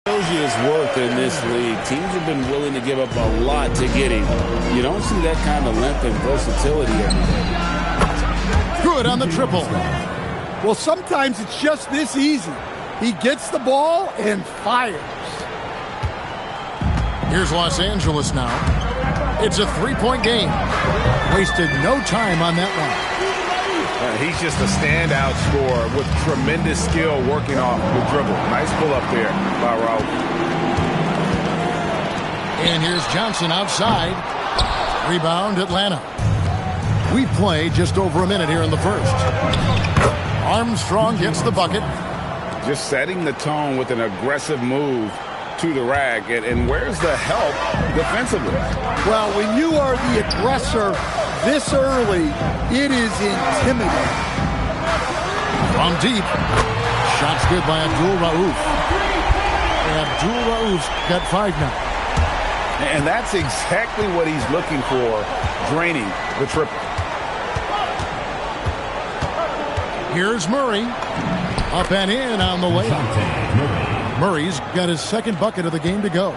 Shows you his worth in this league. Teams have been willing to give up a lot to get him. You don't see that kind of length and versatility every day. Good on the triple. Well, sometimes it's just this easy. He gets the ball and fires. Here's Los Angeles now. It's a three-point game. Wasted no time on that one. He's just a standout scorer with tremendous skill working off the dribble. Nice pull up there by Raul. And here's Johnson outside. Rebound, Atlanta. We play just over a minute here in the first. Armstrong gets the bucket. Just setting the tone with an aggressive move to the rack. And where's the help defensively? Well, when you are the aggressor this early, it is intimidating. From deep. Shots good by Abdul Rauf. Abdul Rauf's got 5 now. And that's exactly what he's looking for, draining the triple. Here's Murray. Up and in on the layup. Murray's got his second bucket of the game to go.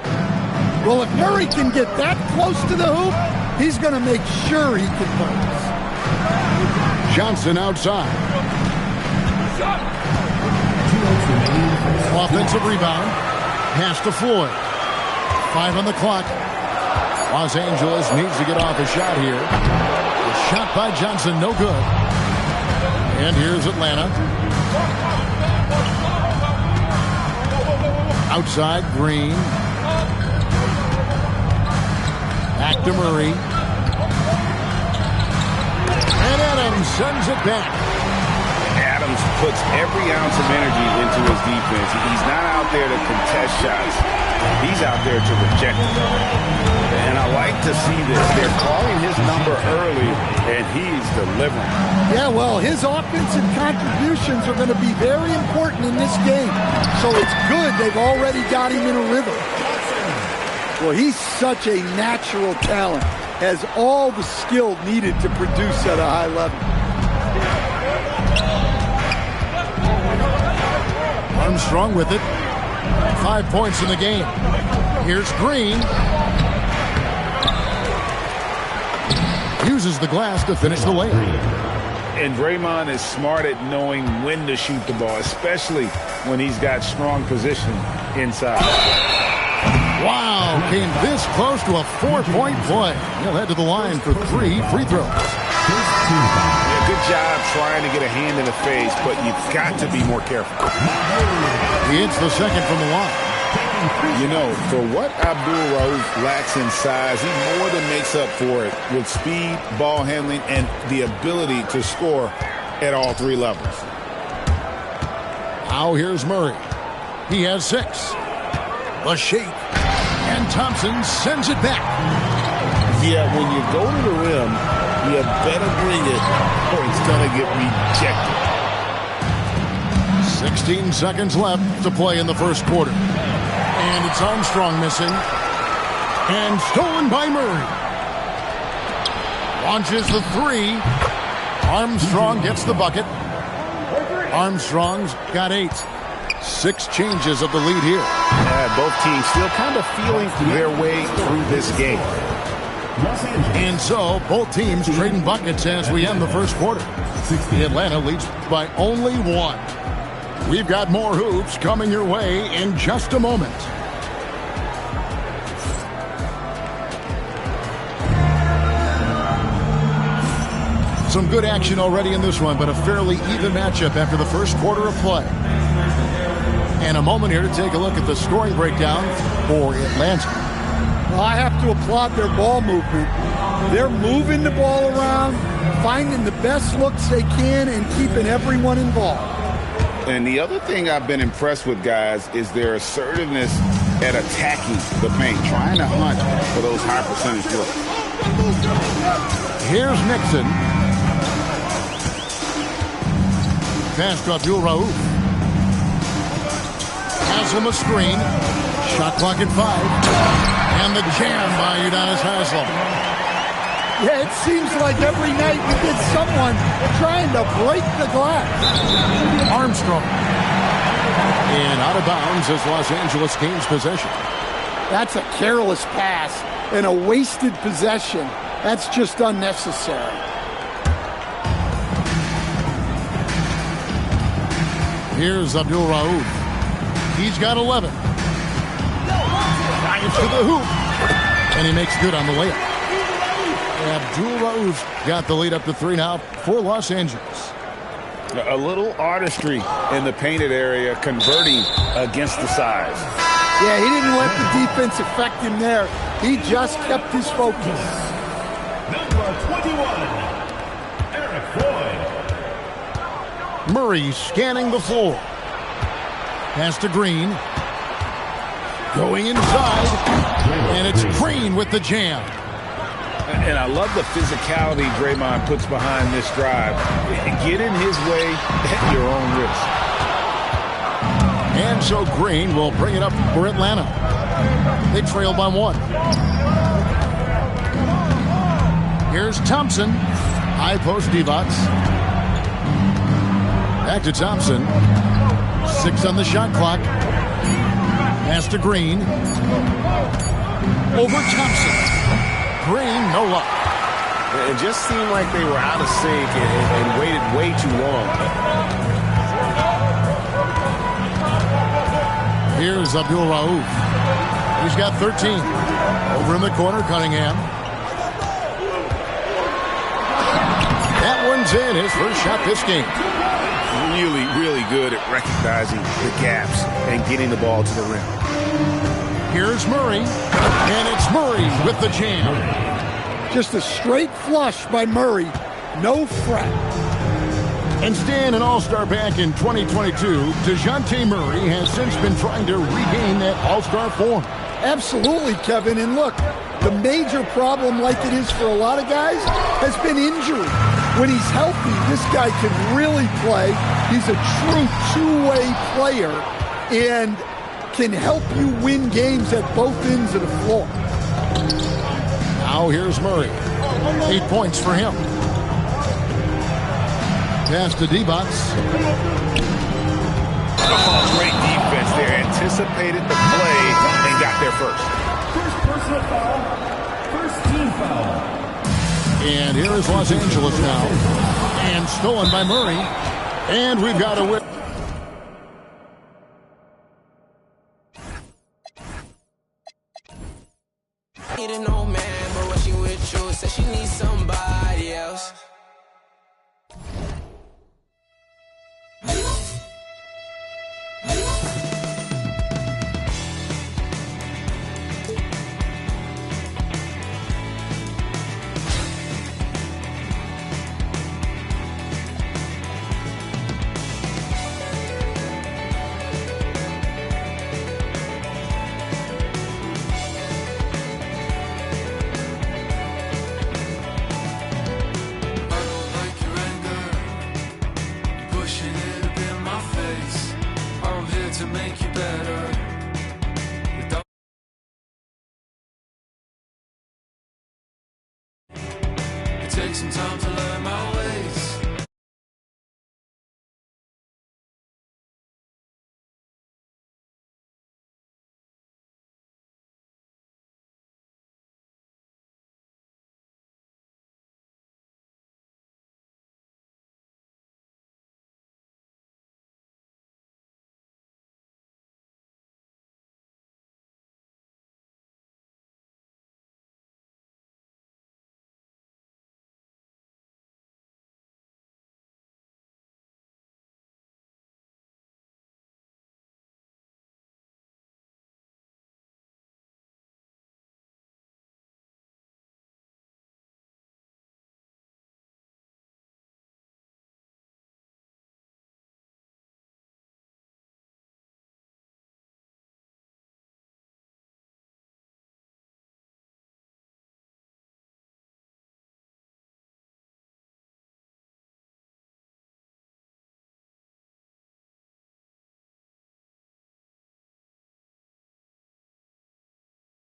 Well, if Murray can get that close to the hoop, he's going to make sure he converts. Johnson outside. Offensive rebound. Pass to Floyd. 5 on the clock. Los Angeles needs to get off a shot here. A shot by Johnson, no good. And here's Atlanta. Outside, Green. Back to Murray. And Adams sends it back. Adams puts every ounce of energy into his defense. He's not out there to contest shots. He's out there to reject them. And I like to see this. They're calling his number early, and he's delivering. Yeah, well, his offensive contributions are going to be very important in this game. So it's good they've already got him in a rhythm. Well, he's such a natural talent. Has all the skill needed to produce at a high level. Armstrong with it. 5 points in the game. Here's Green. Uses the glass to finish the layup. And Draymond is smart at knowing when to shoot the ball, especially when he's got strong position inside. Wow, came this close to a 4-point play. He'll head to the line for 3 free throws. Yeah, good job trying to get a hand in the face, but you've got to be more careful. He hits the second from the line. You know, for what Abdul Rauf lacks in size, he more than makes up for it with speed, ball handling, and the ability to score at all 3 levels. Now here's Murray. He has 6. The shape. And Thompson sends it back. Yeah, when you go to the rim, you better bring it or it's going to get rejected. 16 seconds left to play in the first quarter. And it's Armstrong missing. And stolen by Murray. Launches the 3. Armstrong gets the bucket. Armstrong's got 8. 6 changes of the lead here. Yeah, both teams still kind of feeling their way through this game. And so, both teams trading buckets as we end the first quarter. Atlanta leads by only 1. We've got more hoops coming your way in just a moment. Some good action already in this one, but a fairly even matchup after the first quarter of play. And a moment here to take a look at the scoring breakdown for Atlanta. Well, I have to applaud their ball movement. They're moving the ball around, finding the best looks they can, and keeping everyone involved. And the other thing I've been impressed with, guys, is their assertiveness at attacking the paint, trying to hunt for those high percentage looks. Here's Nixon. Pass to Abdul Rauf. Has him a screen. Shot clock at 5. And the jam by Udonis Haslem. Yeah, it seems like every night we get someone trying to break the glass. Armstrong. And out of of bounds as Los Angeles gains possession. That's a careless pass and a wasted possession. That's just unnecessary. Here's Abdul Rauf. He's got 11. Drives to the hoop. And he makes good on the layup. Abdul Rauf got the lead up to 3 now for Los Angeles. A little artistry in the painted area, converting against the size. Yeah, he didn't let the defense affect him there. He just kept his focus. Number 21, Eric Floyd. Murray scanning the floor. Pass to Green. Going inside. And it's Green with the jam. And I love the physicality Draymond puts behind this drive. Get in his way at your own risk. And so Green will bring it up for Atlanta. They trail by 1. Here's Thompson. High post Divac. Back to Thompson. 6 on the shot clock. Pass to Green. Over Thompson. Green, no luck. It just seemed like they were out of sync and waited way too long. Here's Abdul Rauf. He's got 13. Over in the corner, Cunningham. That one's in. His first shot this game. Really, really good at recognizing the gaps and getting the ball to the rim. Here's Murray. And it's Murray with the jam. Just a straight flush by Murray. No fret. And staying an all-star back in 2022, DeJounte Murray has since been trying to regain that all-star form. Absolutely, Kevin. And look, the major problem, like it is for a lot of guys, has been injury. When he's healthy, this guy can really play. He's a true two-way player and can help you win games at both ends of the floor. Now here's Murray. 8 points for him. Pass to Divac. Oh, great defense there. Anticipated the play and got there first. First personal foul. First team foul. And here is Los Angeles now. And stolen by Murray. And we've got a win. Need an old man, but when she with you, said she needs somebody else. To make you better. It takes some time to learn my ways.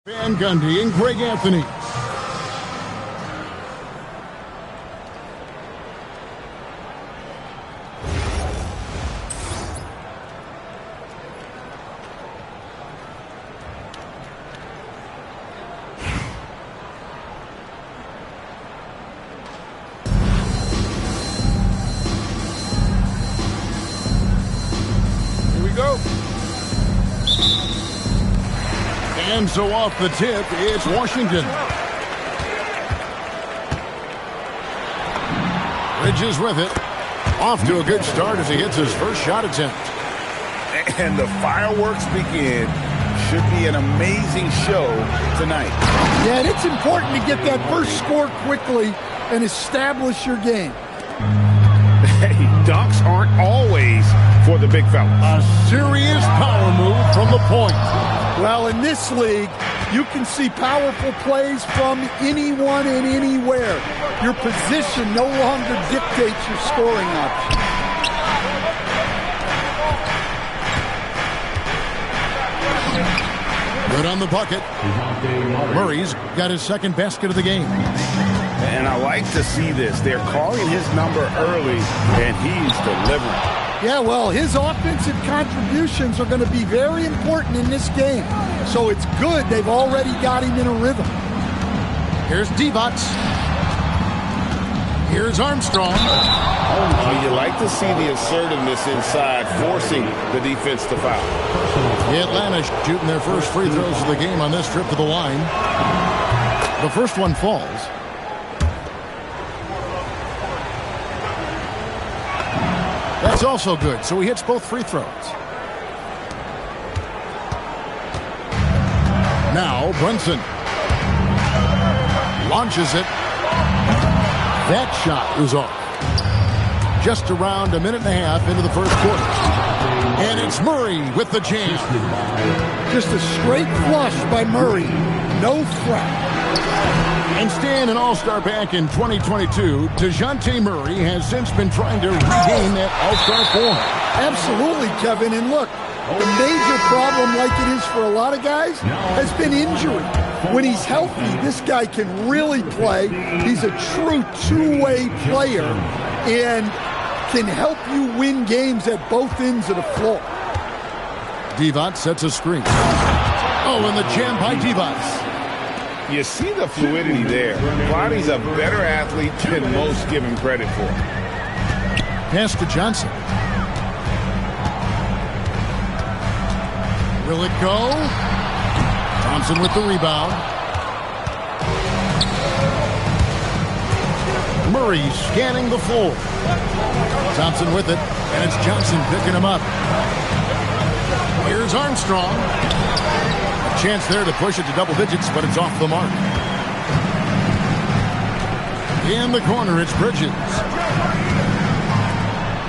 Van Gundy and Greg Anthony. And so off the tip, it's Washington. Bridges with it. Off to a good start as he hits his first shot attempt. And the fireworks begin. Should be an amazing show tonight. Yeah, and it's important to get that first score quickly and establish your game. Hey, dunks aren't always for the big fellas. A serious power move from the point. Well, in this league, you can see powerful plays from anyone and anywhere. Your position no longer dictates your scoring option. Good on the bucket. Murray's got his second basket of the game. And I like to see this. They're calling his number early, and he's delivering. Yeah, well, his offensive contributions are going to be very important in this game. So it's good they've already got him in a rhythm. Here's Divac. Here's Armstrong. You like to see the assertiveness inside, forcing the defense to foul. Atlanta shooting their first free throws of the game on this trip to the line. The first one falls. That's also good, so he hits both free throws. Now Brunson launches it. That shot is off. Just around a minute and a half into the first quarter. And it's Murray with the jam. Just a straight flush by Murray. No fret. And staying an all-star back in 2022, DeJounte Murray has since been trying to regain that all-star form. Absolutely, Kevin. And look, the major problem, like it is for a lot of guys, has been injury. When he's healthy, this guy can really play. He's a true two-way player and can help you win games at both ends of the floor. Divac sets a screen. Oh, and the jam by Divac. You see the fluidity there. Lonnie's a better athlete than most give him credit for. Pass to Johnson. Will it go? Thompson with the rebound. Murray scanning the floor. Thompson with it, and it's Johnson picking him up. Here's Armstrong. A chance there to push it to double digits, but it's off the mark. In the corner, it's Bridges.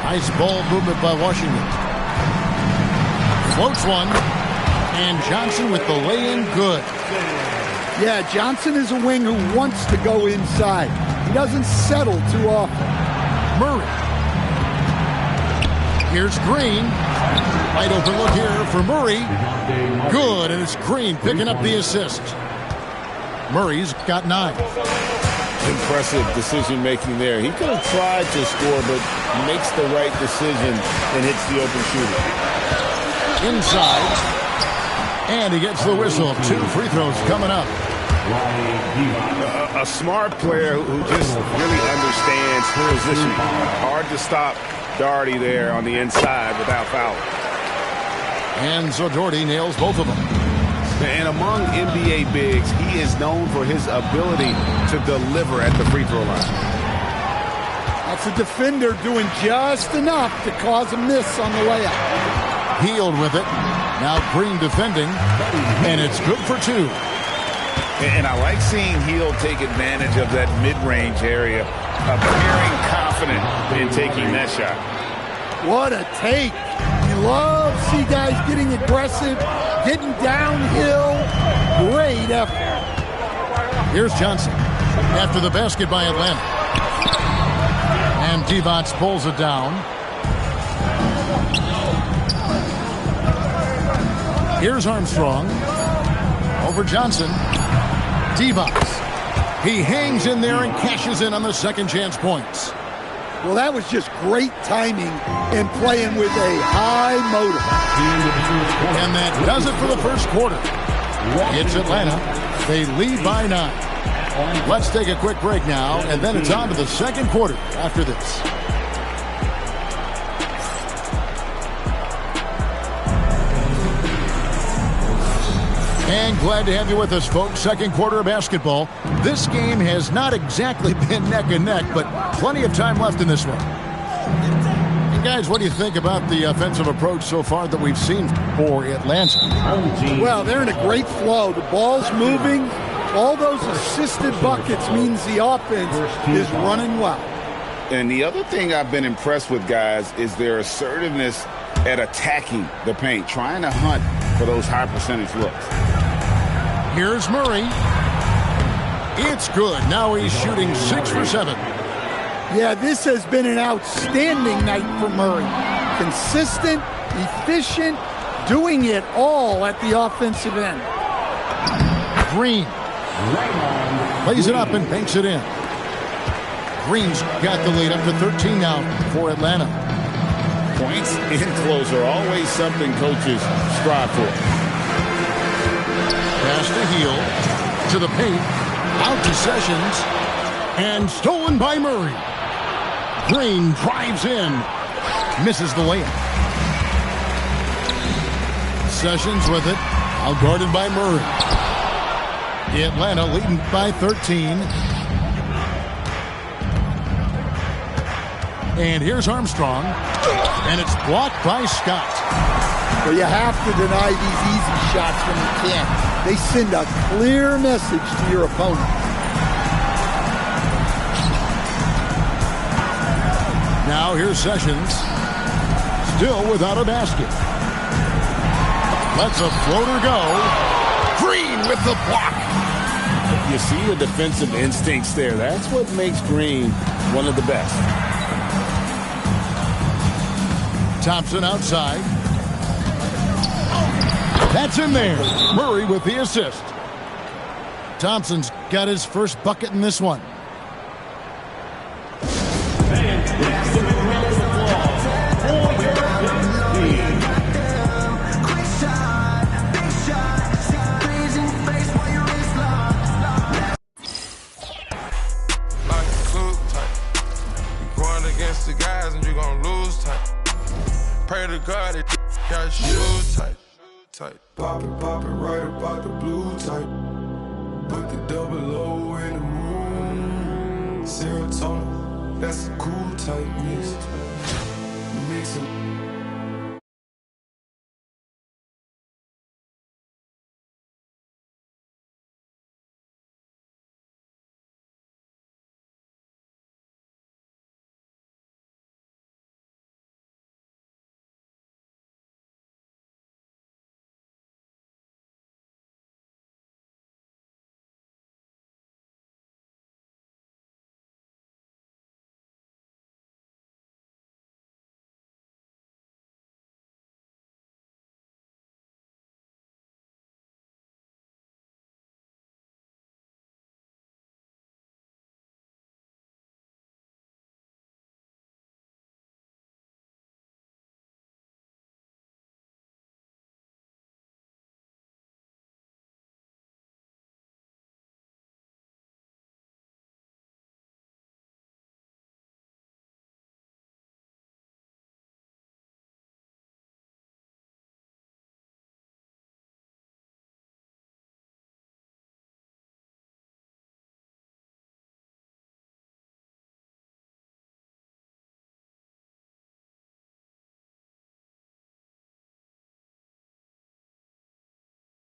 Nice ball movement by Washington. Floats one. And Johnson with the lay-in good. Yeah, Johnson is a wing who wants to go inside. He doesn't settle too often. Murray. Here's Green. Wide open look here for Murray. Good, and it's Green picking up the assist. Murray's got 9. Impressive decision-making there. He could have tried to score, but makes the right decision and hits the open shooter. Inside. And he gets the whistle. 2 free throws coming up. A smart player who just really understands positioning. Hard to stop Doherty there on the inside without foul. And so Doherty nails both of them. And among NBA bigs, he is known for his ability to deliver at the free throw line. That's a defender doing just enough to cause a miss on the layup. Healed with it. Now Green defending, and it's good for 2. And I like seeing Hield take advantage of that mid-range area, appearing confident in taking that shot. What a take. You love to see guys getting aggressive, getting downhill. Great effort. Here's Johnson after the basket by Atlanta. And Divac pulls it down. Here's Armstrong. Over Johnson. Divac. He hangs in there and cashes in on the second chance points. Well, that was just great timing and playing with a high motor. And that does it for the first quarter. It's Atlanta. They lead by 9. Let's take a quick break now, and then it's on to the second quarter after this. And glad to have you with us, folks. Second quarter of basketball. This game has not exactly been neck and neck, but plenty of time left in this one. And guys, what do you think about the offensive approach so far that we've seen for Atlanta? Well, they're in a great flow. The ball's moving. All those assisted buckets means the offense is running well. And the other thing I've been impressed with, guys, is their assertiveness at attacking the paint, trying to hunt for those high percentage looks. Here's Murray. It's good. Now he's shooting 6 for 7. Yeah, this has been an outstanding night for Murray. Consistent, efficient, doing it all at the offensive end. Green plays it up and banks it in. Green's got the lead up to 13 now for Atlanta. Points in close are always something coaches strive for. Pass to Heel, to the paint, out to Sessions, and stolen by Murray. Green drives in, misses the layup. Sessions with it, out guarded by Murray. Atlanta leading by 13. And here's Armstrong, and it's blocked by Scott. Well, you have to deny these easy shots when you can. They send a clear message to your opponent. Now here's Sessions, still without a basket. Lets a floater go. Green with the block. You see the defensive instincts there. That's what makes Green one of the best. Thompson outside. That's in there. Murray with the assist. Thompson's got his first bucket in this one. The guys and you gon' lose tight. Pray to God it got shoes tight. Pop it right about the blue type. Put the double O in the room. Serotonin, that's a cool type mix. Mix it.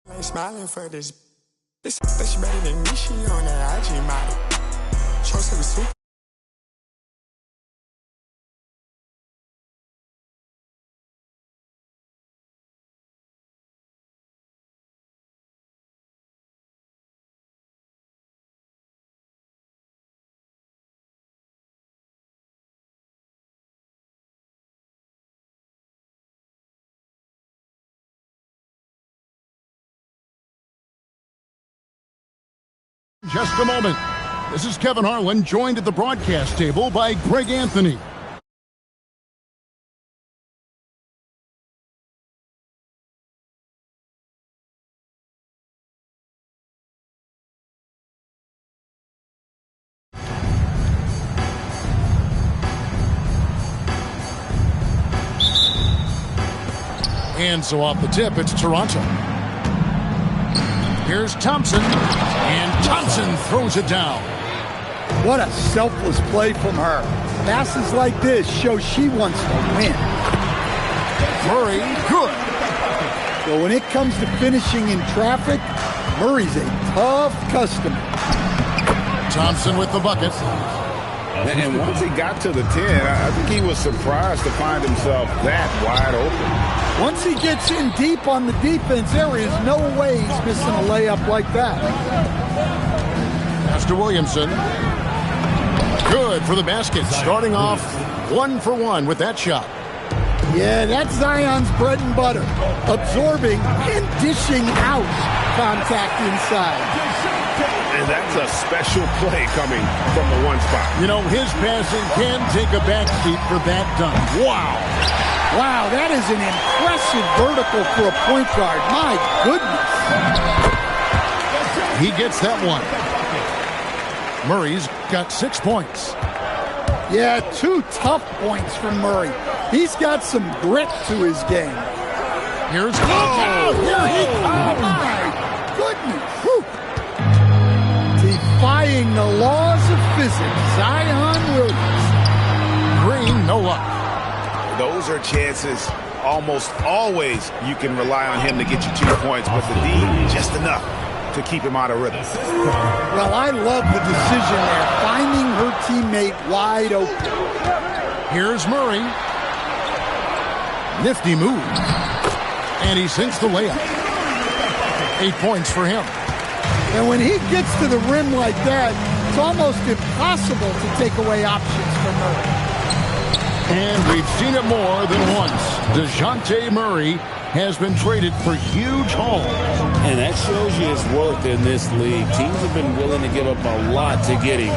Ain't smiling for this. This bitch better than me. She on that IG model. Shows her super. Just a moment. This is Kevin Harlan, joined at the broadcast table by Greg Anthony. And so off the tip, it's Toronto. Here's Thompson, and Thompson throws it down. What a selfless play from her. Passes like this show she wants to win. Murray, good. Well, when it comes to finishing in traffic, Murray's a tough customer. Thompson with the bucket. And once he got to the 10, I think he was surprised to find himself that wide open. Once he gets in deep on the defense, there is no way he's missing a layup like that. Pass to Williamson. Good for the basket. Starting off 1 for 1 with that shot. Yeah, that's Zion's bread and butter. Absorbing and dishing out contact inside. And that's a special play coming from the one spot. You know, his passing can take a backseat for that dunk. Wow. Wow, that is an impressive vertical for a point guard. My goodness. He gets that one. Murray's got 6 points. Yeah, 2 tough points from Murray. He's got some grit to his game. Here's Here he comes. My goodness. Whew. Defying the laws of physics, Zion Williams. Green, no luck. Those are chances almost always you can rely on him to get you 2 points, but the D, just enough to keep him out of rhythm. Well, I love the decision there, finding her teammate wide open. Here's Murray. Nifty move. And he sinks the layup. 8 points for him. And when he gets to the rim like that, it's almost impossible to take away options from Murray. And we've seen it more than once. DeJounte Murray has been traded for huge hauls. And that shows you his worth in this league. Teams have been willing to give up a lot to get him.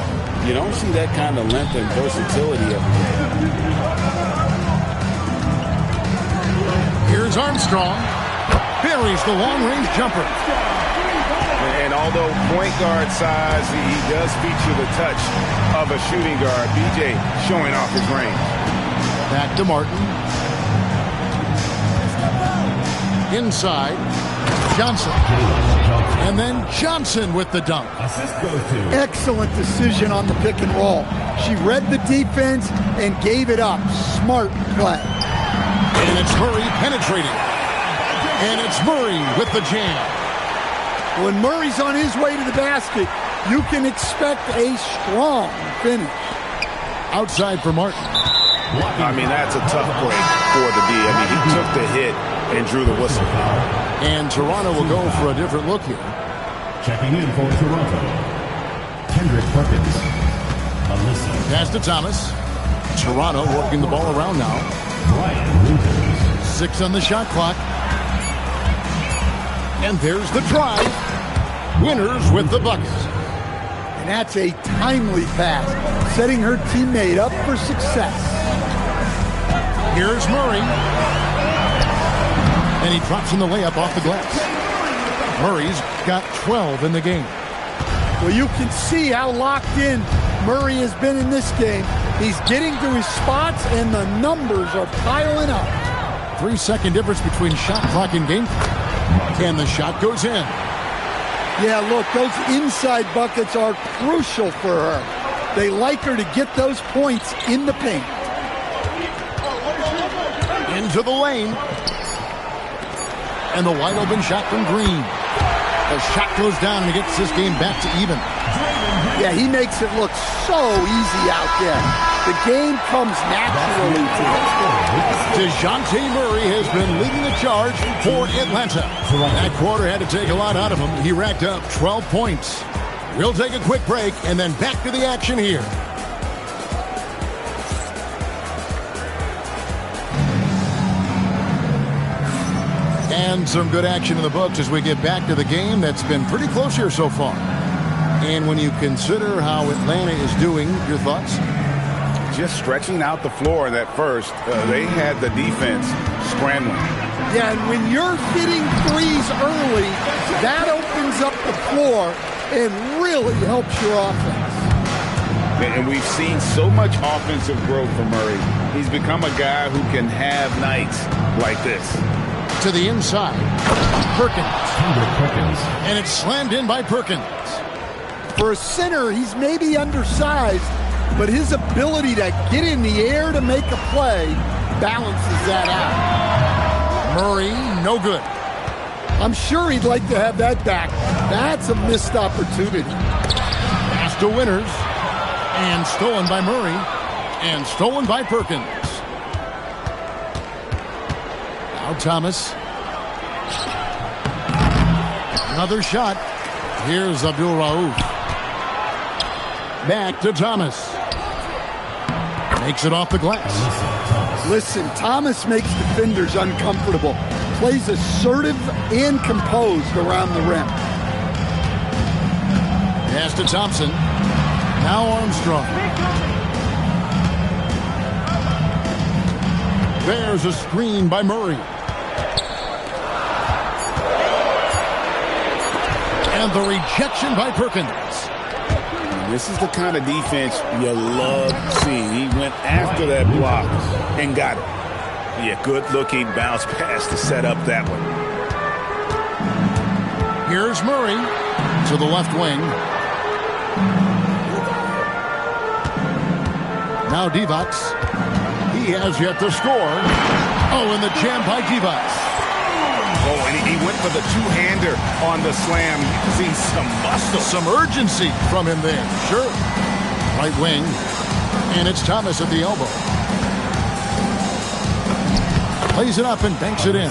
You don't see that kind of length and versatility every day. Here's Armstrong. Buries the long-range jumper. And although point guard size, he does feature the touch of a shooting guard. BJ showing off his range. Back to Martin. Inside. Johnson. And then Johnson with the dunk. Excellent decision on the pick and roll. She read the defense and gave it up. Smart play. And it's Murray penetrating. And it's Murray with the jam. When Murray's on his way to the basket, you can expect a strong finish. Outside for Martin. I mean, that's a tough play for the D. I mean, he took the hit and drew the whistle. And Toronto will go for a different look here. Checking in for Toronto, Kendrick Perkins. Alyssa. Pass to Thomas. Toronto working the ball around now. Brian Winters. 6 on the shot clock. And there's the drive. Winners with the bucket. And that's a timely pass, setting her teammate up for success. Here's Murray. And he drops in the layup off the glass. Murray's got 12 in the game. Well, you can see how locked in Murray has been in this game. He's getting to his spots, and the numbers are piling up. 3-second difference between shot clock and game clock. And the shot goes in. Yeah, look, those inside buckets are crucial for her. They like her to get those points in the paint. Into the lane. And the wide open shot from Green. The shot goes down and he gets this game back to even. Yeah, he makes it look so easy out there. The game comes naturally to him. DeJounte Murray has been leading the charge for Atlanta. That quarter had to take a lot out of him. He racked up 12 points. We'll take a quick break and then back to the action here. And some good action in the books as we get back to the game that's been pretty close here so far. And when you consider how Atlanta is doing, your thoughts? Just stretching out the floor in that first, they had the defense scrambling. Yeah, and when you're hitting threes early, that opens up the floor and really helps your offense. And we've seen so much offensive growth from Murray. He's become a guy who can have nights like this. To the inside. Perkins. And it's slammed in by Perkins. For a center, he's maybe undersized, but his ability to get in the air to make a play balances that out. Murray, no good. I'm sure he'd like to have that back. That's a missed opportunity. Pass to Winters. And stolen by Murray. And stolen by Perkins. Now Thomas. Another shot. Here's Abdul Rauf. Back to Thomas. Makes it off the glass. Listen, Thomas makes defenders uncomfortable. Plays assertive and composed around the rim. Pass to Thompson. Now Armstrong. There's a screen by Murray. And the rejection by Perkins. This is the kind of defense you love seeing. He went after that block and got it. Yeah, good-looking bounce pass to set up that one. Here's Murray to the left wing. Now Divac. He has yet to score. Oh, and the jam by Divac. Oh, and he went for the two-hander on the slam. You can see some muscle. Some urgency from him there. Sure. Right wing. And it's Thomas at the elbow. Plays it up and banks it in.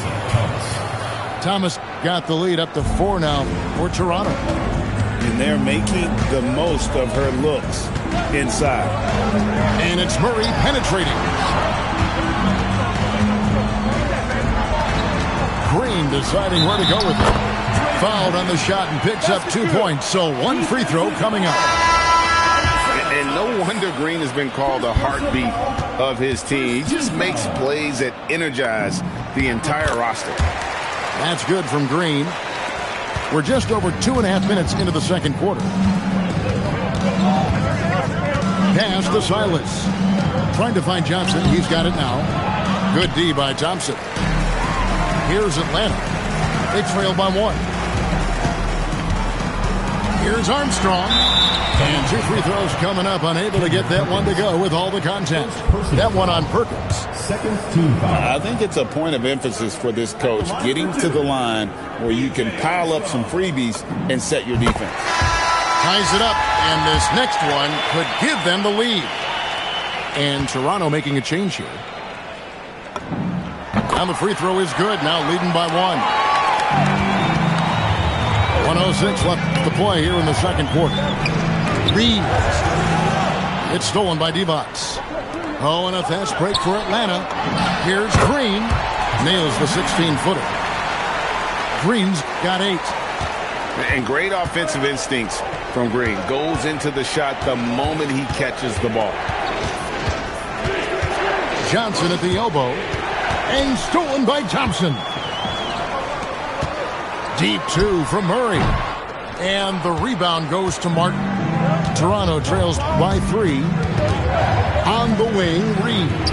Thomas got the lead up to 4 now for Toronto. And they're making the most of her looks inside. And it's Murray penetrating. Green deciding where to go with it. Fouled on the shot and picks up 2 points. So 1 free throw coming up. And no wonder Green has been called the heartbeat of his team. He just makes plays that energize the entire roster. That's good from Green. We're just over 2.5 minutes into the second quarter. Pass to Silas. Trying to find Johnson. He's got it now. Good D by Thompson. Here's Atlanta. They trail by 1. Here's Armstrong. And 2 free throws coming up. Unable to get that one to go with all the content. That one on Perkins. Second team foul. I think it's a point of emphasis for this coach, getting to the line where you can pile up some freebies and set your defense. Ties it up, and this next one could give them the lead. And Toronto making a change here. Now the free throw is good. Now leading by 1. 1:06 left to play here in the second quarter. Reeves. It's stolen by Divac. Oh, and a fast break for Atlanta. Here's Green. Nails the 16-footer. Green's got 8. And great offensive instincts from Green. Goes into the shot the moment he catches the ball. Johnson at the elbow. And stolen by Thompson. Deep 2 from Murray. And the rebound goes to Martin. Toronto trails by 3. On the wing, Reeves.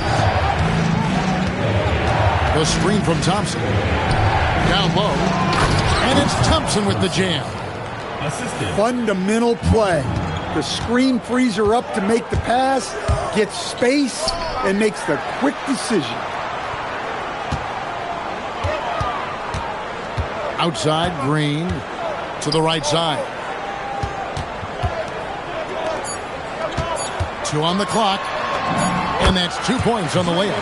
The screen from Thompson. Down low. And it's Thompson with the jam. Fundamental play. The screen frees her up to make the pass, gets space, and makes the quick decision. Outside, Green to the right side. 2 on the clock. And that's 2 points on the layup.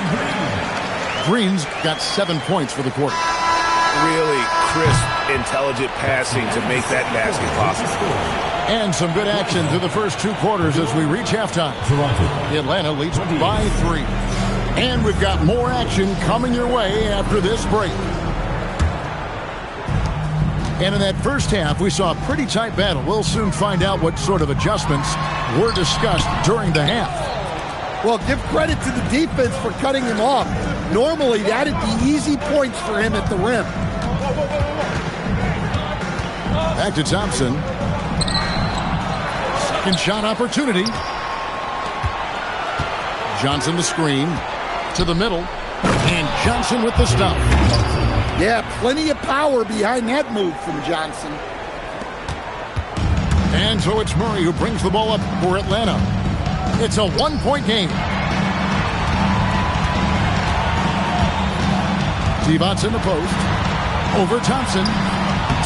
Green's got 7 points for the quarter. Really crisp, intelligent passing to make that basket possible. And some good action through the first 2 quarters as we reach halftime. Atlanta leads by 3. And we've got more action coming your way after this break. And in that first half, we saw a pretty tight battle. We'll soon find out what sort of adjustments were discussed during the half. Well, give credit to the defense for cutting him off. Normally, that'd be easy points for him at the rim. Back to Thompson. Second shot opportunity. Johnson the screen. To the middle. And Johnson with the stop. Yeah, plenty of power behind that move from Johnson. And so it's Murray who brings the ball up for Atlanta. It's a one-point game. Divac in the post. Over Thompson.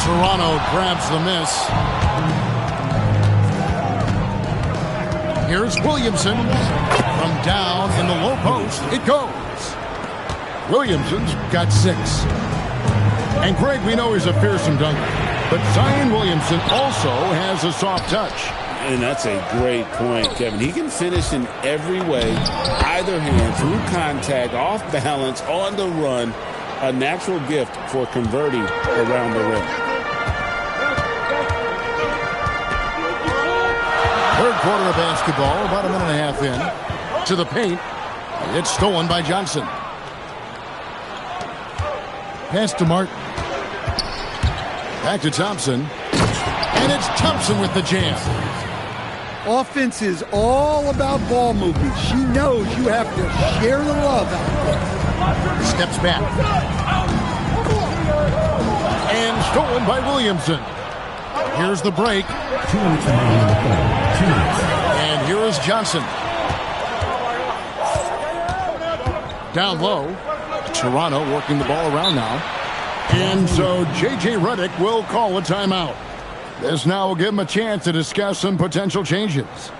Toronto grabs the miss. Here's Williamson. From down in the low post, it goes. Williamson's got 6. And Greg, we know he's a fearsome dunker. But Zion Williamson also has a soft touch. And that's a great point, Kevin. He can finish in every way, either hand, through contact, off balance, on the run. A natural gift for converting around the rim. Third quarter of basketball, about a minute and a half in. To the paint. It's stolen by Johnson. Pass to Martin. Back to Thompson. And it's Thompson with the jam. Offense is all about ball movement. She knows you have to share the love out there. Steps back. And stolen by Williamson. Here's the break. 2 minutes remaining in the third. 2 minutes. And here is Johnson. Down low. Toronto working the ball around now. And so J.J. Redick will call a timeout. This now will give him a chance to discuss some potential changes.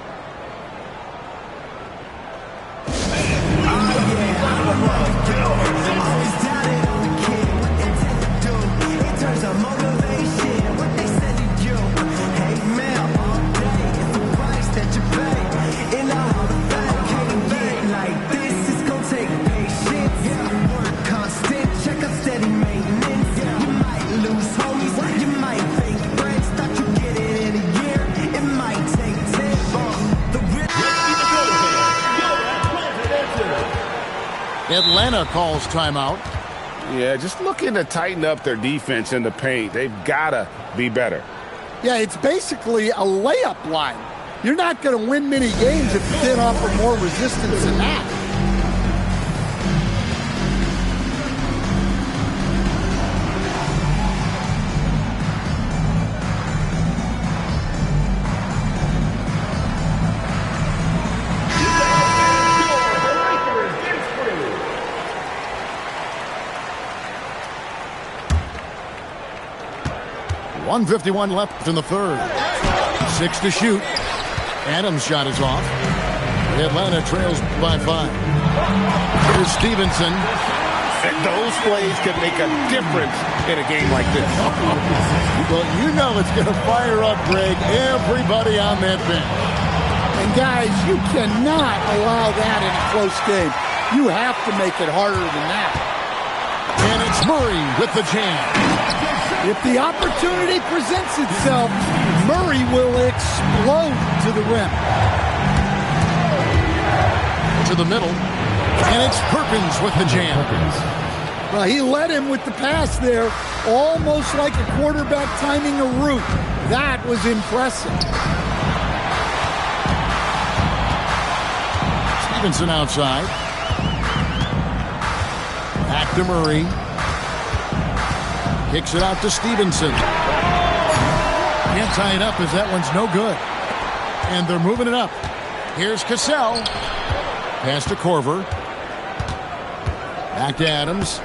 Atlanta calls timeout. Yeah, just looking to tighten up their defense in the paint. They've got to be better. Yeah, it's basically a layup line. You're not going to win many games if you didn't offer more resistance than that. .151 left in the third. 6 to shoot. Adams' shot is off. Atlanta trails by 5. Here's Stevenson. And those plays can make a difference in a game like this. Well, you know it's going to fire up, Greg, everybody on that bench. And guys, you cannot allow that in a close game. You have to make it harder than that. And it's Murray with the jam. If the opportunity presents itself, Murray will explode to the rim. To the middle. And it's Perkins with the jam. Well, he led him with the pass there, almost like a quarterback timing a route. That was impressive. Stevenson outside. Back to Murray. Kicks it out to Stevenson. Can't tie it up as that one's no good. And they're moving it up. Here's Cassell. Pass to Corver. Back to Adams.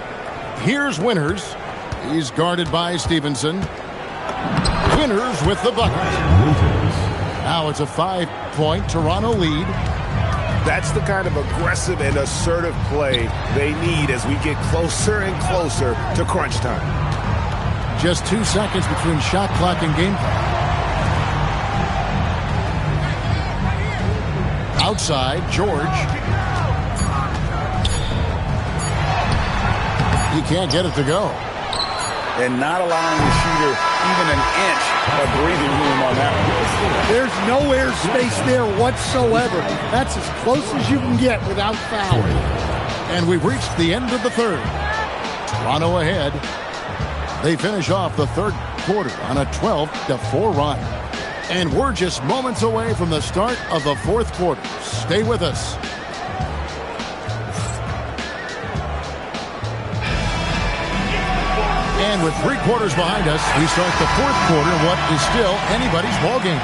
Here's Winters. He's guarded by Stevenson. Winters with the bucket. Now it's a 5-point Toronto lead. That's the kind of aggressive and assertive play they need as we get closer and closer to crunch time. Just 2 seconds between shot clock and game clock. Outside, George. He can't get it to go. And not allowing the shooter even an inch of breathing room on that one. There's no air space there whatsoever. That's as close as you can get without fouling. And we've reached the end of the third. Toronto ahead. They finish off the third quarter on a 12-4 run. And we're just moments away from the start of the fourth quarter. Stay with us. And with 3 quarters behind us, we start the 4th quarter, what is still anybody's ball game.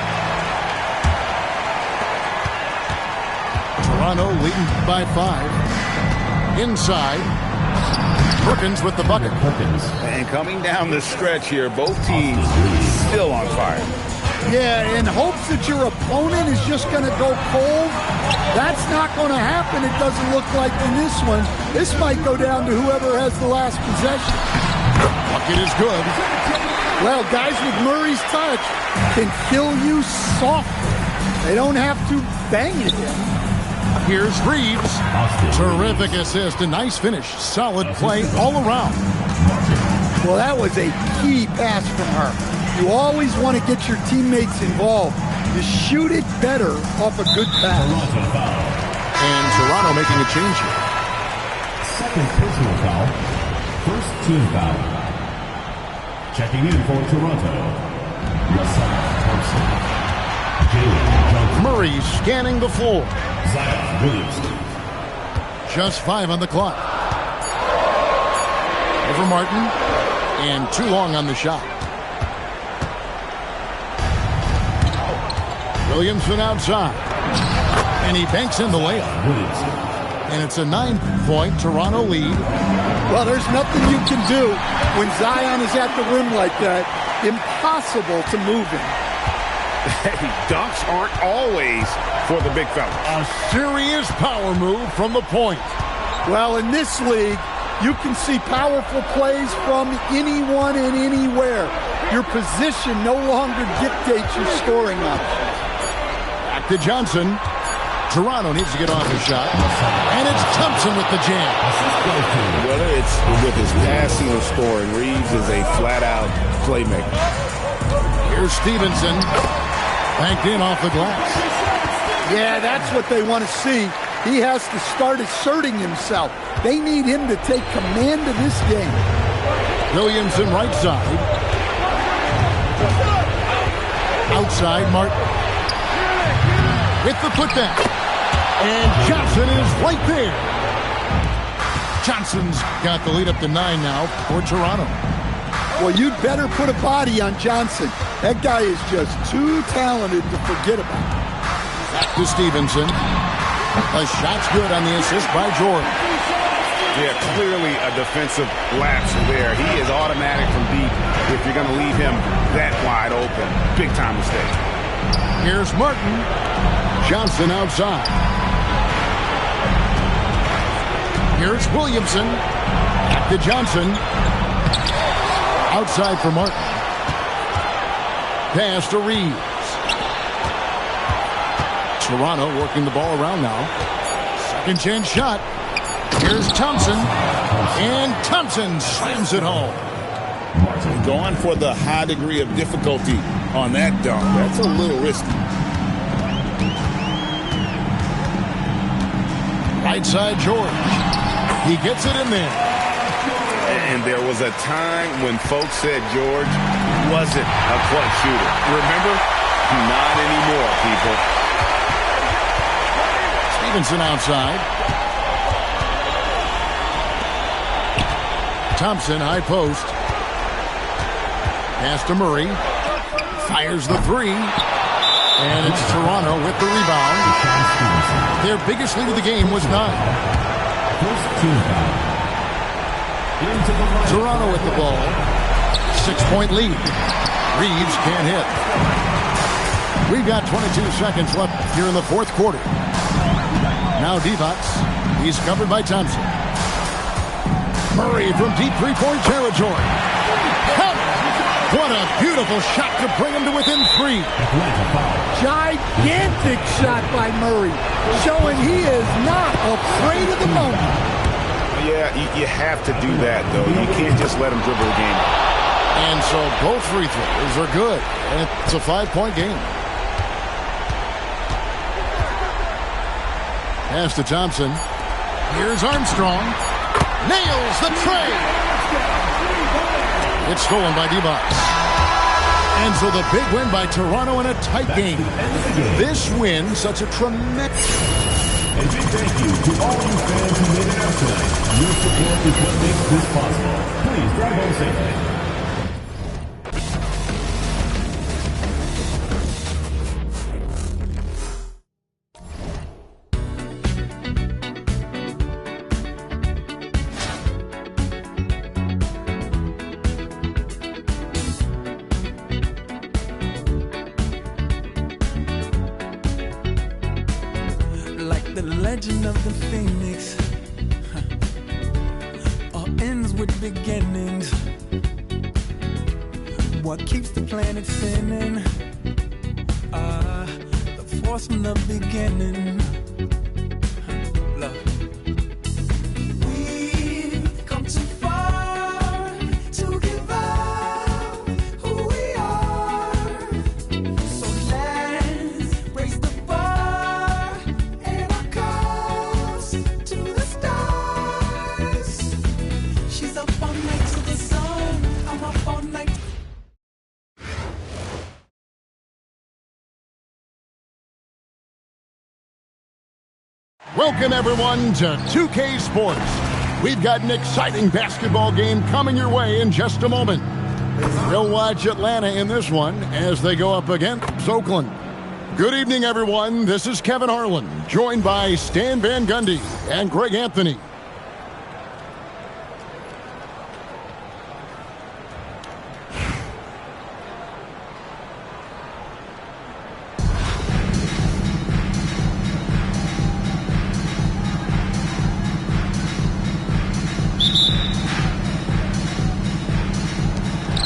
Toronto leading by 5. Inside. Perkins with the bucket. And coming down the stretch here, both teams still on fire. Yeah, in hopes that your opponent is just going to go cold. That's not going to happen, it doesn't look like in this one. This might go down to whoever has the last possession. Bucket is good. Well, guys with Murray's touch can kill you softly. They don't have to bang it in. Here's Reeves. Terrific assist, a nice finish. Solid play all around. Well, that was a key pass from her. You always want to get your teammates involved. You shoot it better off a good pass. And Toronto making a change here. Second personal foul. First team foul. Checking in for Toronto. Thompson. Murray scanning the floor. Zion Williamson. Just 5 on the clock. Over Martin. And too long on the shot. Williamson outside. And he banks in the layup. And it's a 9-point Toronto lead. Well, there's nothing you can do when Zion is at the rim like that. Impossible to move him. Hey, dunks aren't always for the big fella. A serious power move from the point. Well, in this league, you can see powerful plays from anyone and anywhere. Your position no longer dictates your scoring options. Back to Johnson. Toronto needs to get off his shot. And it's Thompson with the jam. Whether it's with his passing or scoring, Reeves is a flat-out playmaker. Here's Stevenson. Banked in off the glass. Yeah, that's what they want to see. He has to start asserting himself. They need him to take command of this game. Williamson right side. Outside Martin. With the putback. And Johnson is right there. Johnson's got the lead up to 9 now for Toronto. Well, you'd better put a body on Johnson. That guy is just too talented to forget about. Back to Stevenson. A shot's good on the assist by Jordan. Yeah, clearly a defensive lapse there. He is automatic from deep if you're going to leave him that wide open. Big time mistake. Here's Martin. Johnson outside. Here's Williamson. Back to Johnson. Outside for Martin. Pass to Reeves. Toronto working the ball around now. Second chance shot. Here's Thompson. And Thompson slams it home. Going for the high degree of difficulty on that dunk. That's a little risky. Right side George. He gets it in there. And there was a time when folks said George wasn't a clutch shooter. Remember? Not anymore, people. Stevenson outside. Thompson, high post. Pass to Murray. Fires the 3. And it's Toronto with the rebound. Their biggest lead of the game was 9. Toronto with the ball. 6-point lead. Reeves can't hit. We've got 22 seconds left here in the 4th quarter. Now Divac. He's covered by Thompson. Murray from deep 3-point territory. What a beautiful shot to bring him to within 3. Gigantic shot by Murray, showing he is not afraid of the moment. Yeah, you have to do that, though. You can't just let him dribble the game. And so both free throws are good. And it's a 5-point game. Pass to Thompson. Here's Armstrong. Nails the tray. It's stolen by Divac. And so the big win by Toronto in a tight game. This win, such a tremendous... A big thank you to all you fans who made it out tonight. Your support is what makes this possible. Please drive home safely. legend of the phoenix all ends with beginnings. What keeps the planet spinning? The force from the beginning. Love. We've come too far to give up who we are. So let's raise the bar and our cause to the stars. She's up all night to the sun. I'm up all night. Welcome, everyone, to 2K Sports. We've got an exciting basketball game coming your way in just a moment. We'll watch Atlanta in this one as they go up against Oakland. Good evening, everyone. This is Kevin Harlan, joined by Stan Van Gundy and Greg Anthony.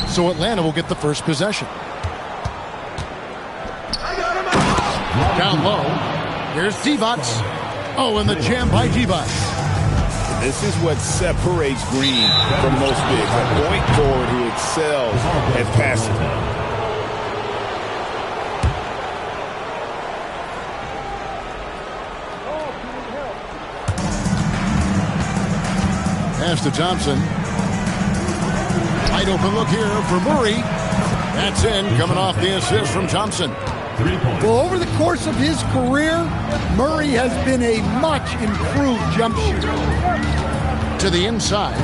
So Atlanta will get the first possession. Down low. Here's Divac. Oh, and the jam by Divac. This is what separates Green from most bigs. A point forward who excels at passing. Pass to Thompson. Wide open look here for Murray. That's in, coming off the assist from Thompson. Well, over the course of his career, Murray has been a much improved jump shooter. To the inside.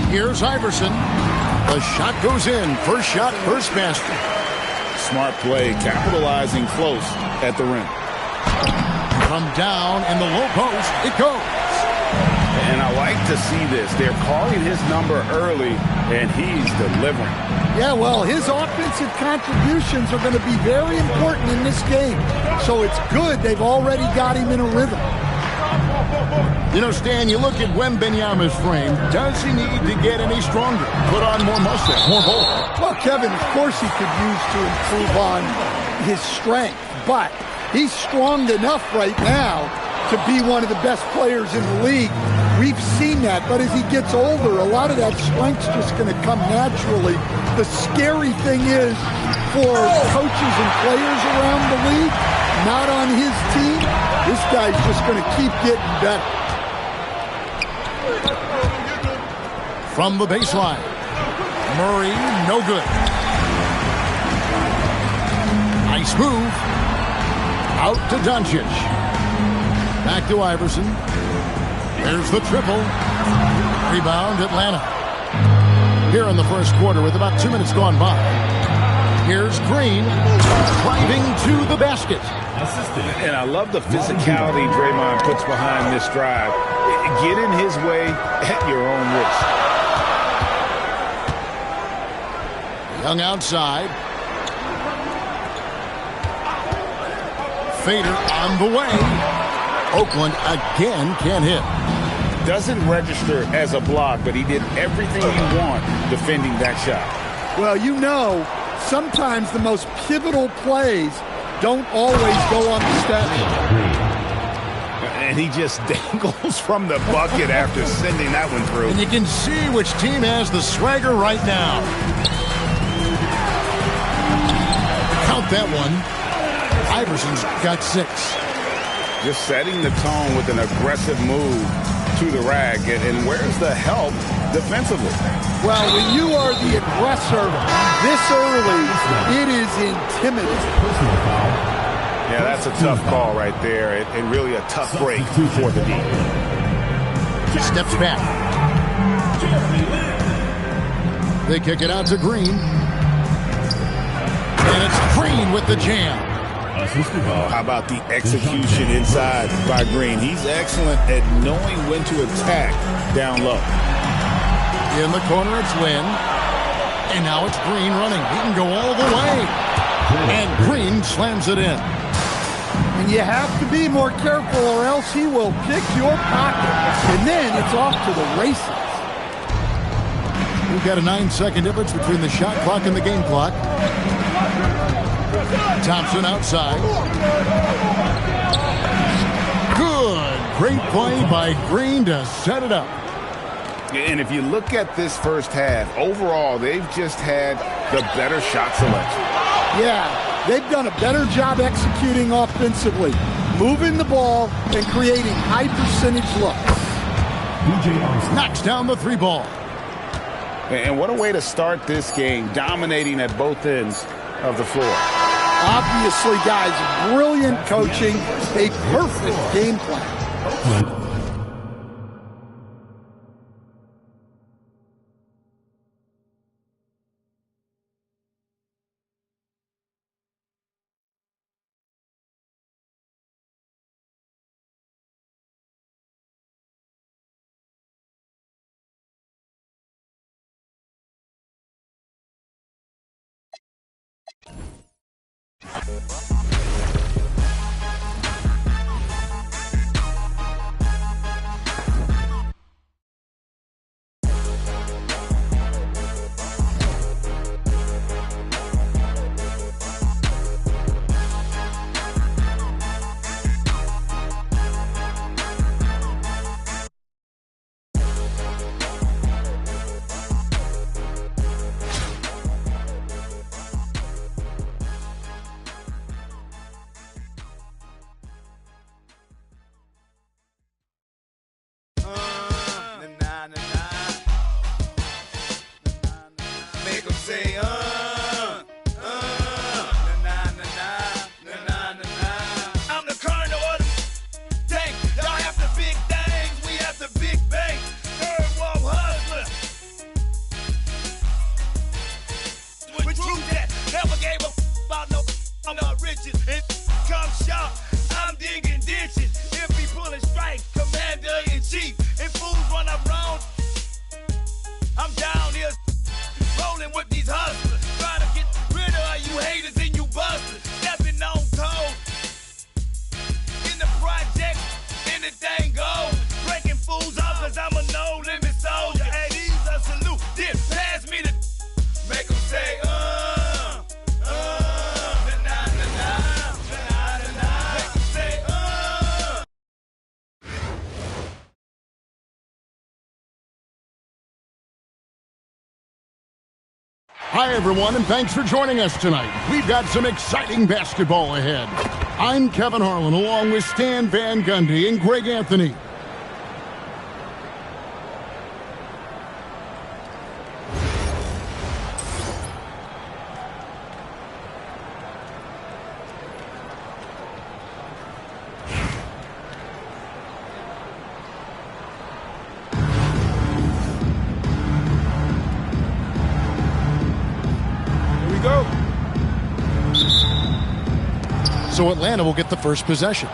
Here's Iverson. The shot goes in. First shot, first basket. Smart play, capitalizing close at the rim. From down in the low post, it goes. And I like to see this. They're calling his number early, and he's delivering. Yeah, well, his offensive contributions are going to be very important in this game. So it's good they've already got him in a rhythm. You know, Stan, you look at Wembanyama's frame. Does he need to get any stronger? Put on more muscle, more bulk? Well, Kevin, of course he could use to improve on his strength. But he's strong enough right now to be one of the best players in the league. We've seen that, but as he gets older, a lot of that strength's just going to come naturally. The scary thing is for coaches and players around the league, not on his team, this guy's just going to keep getting better. From the baseline, Murray, no good. Nice move. Out to Doncic. Back to Iverson. There's the triple. Rebound, Atlanta. Here in the first quarter with about 2 minutes gone by. Here's Green driving to the basket. And I love the physicality Draymond puts behind this drive. Get in his way at your own risk. Young outside. Fader on the way. Oakland again can't hit. Doesn't register as a block, but he did everything you want defending that shot. Well, you know, sometimes the most pivotal plays don't always go on the stat sheet. And he just dangles from the bucket after sending that one through. And you can see which team has the swagger right now. Count that one. Iverson's got 6. Just setting the tone with an aggressive move to the rack. And where's the help defensively? Well, when you are the aggressor this early, it is intimidating. Yeah, that's a tough call right there. And really a tough break for the D. Steps back. They kick it out to Green. And it's Green with the jam. How about the execution inside by Green? He's excellent at knowing when to attack down low. In the corner, it's Lynn. And now it's Green running. He can go all the way. And Green slams it in. And you have to be more careful or else he will pick your pocket. And then it's off to the races. We've got a 9-second difference between the shot clock and the game clock. Thompson outside. Good. Great play by Green to set it up. And if you look at this first half, overall, they've just had the better shot selection. Yeah, they've done a better job executing offensively, moving the ball and creating high-percentage looks. Knocks down the 3 ball. And what a way to start this game, dominating at both ends of the floor. Obviously, guys, brilliant coaching, a perfect game plan. Make 'em say, I'm the colonel of the tank. Y'all have the big things, we have the big bank. Third world hustler. With truth that never gave a about no riches. And come short, I'm digging ditches. If he pulling strike, commander in chief. And fools run around, I'm down here rolling with these hustlers. Trying to get rid of all you haters and you busters. Stepping on toes. In the project, anything goes. Breaking fools off cause I'm a no-limit soldier. Hey, these a salute. Then pass me the make them say, Hi, everyone, and thanks for joining us tonight. We've got some exciting basketball ahead. I'm Kevin Harlan, along with Stan Van Gundy and Greg Anthony. Go. So Atlanta will get the first possession.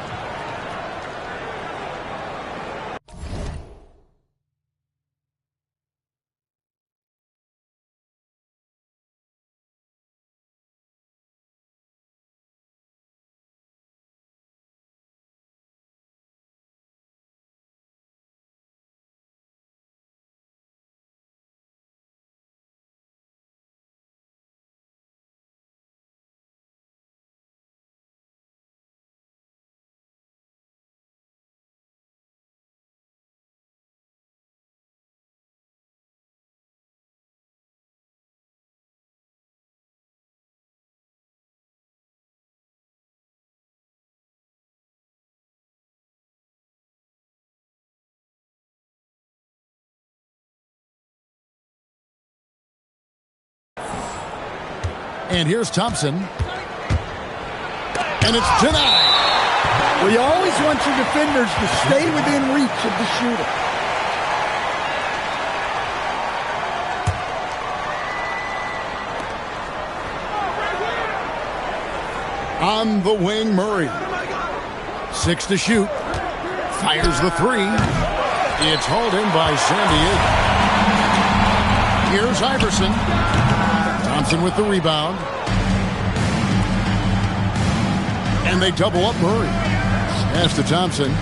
And here's Thompson. And it's denied. Well, you always want your defenders to stay within reach of the shooter. On the wing, Murray. 6 to shoot. Fires the 3. It's hauled in by San Diego. Here's Iverson. Thompson with the rebound. And they double up Murray. Pass to Thompson.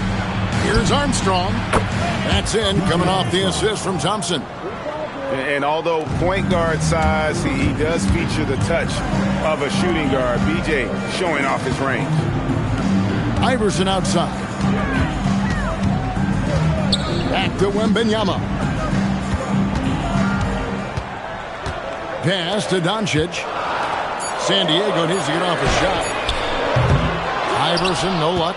Here's Armstrong. That's in, coming off the assist from Thompson. And although point guard size, he does feature the touch of a shooting guard. BJ showing off his range. Iverson outside. Back to Wembanyama. Pass to Doncic. San Diego needs to get off a shot. Iverson, no luck.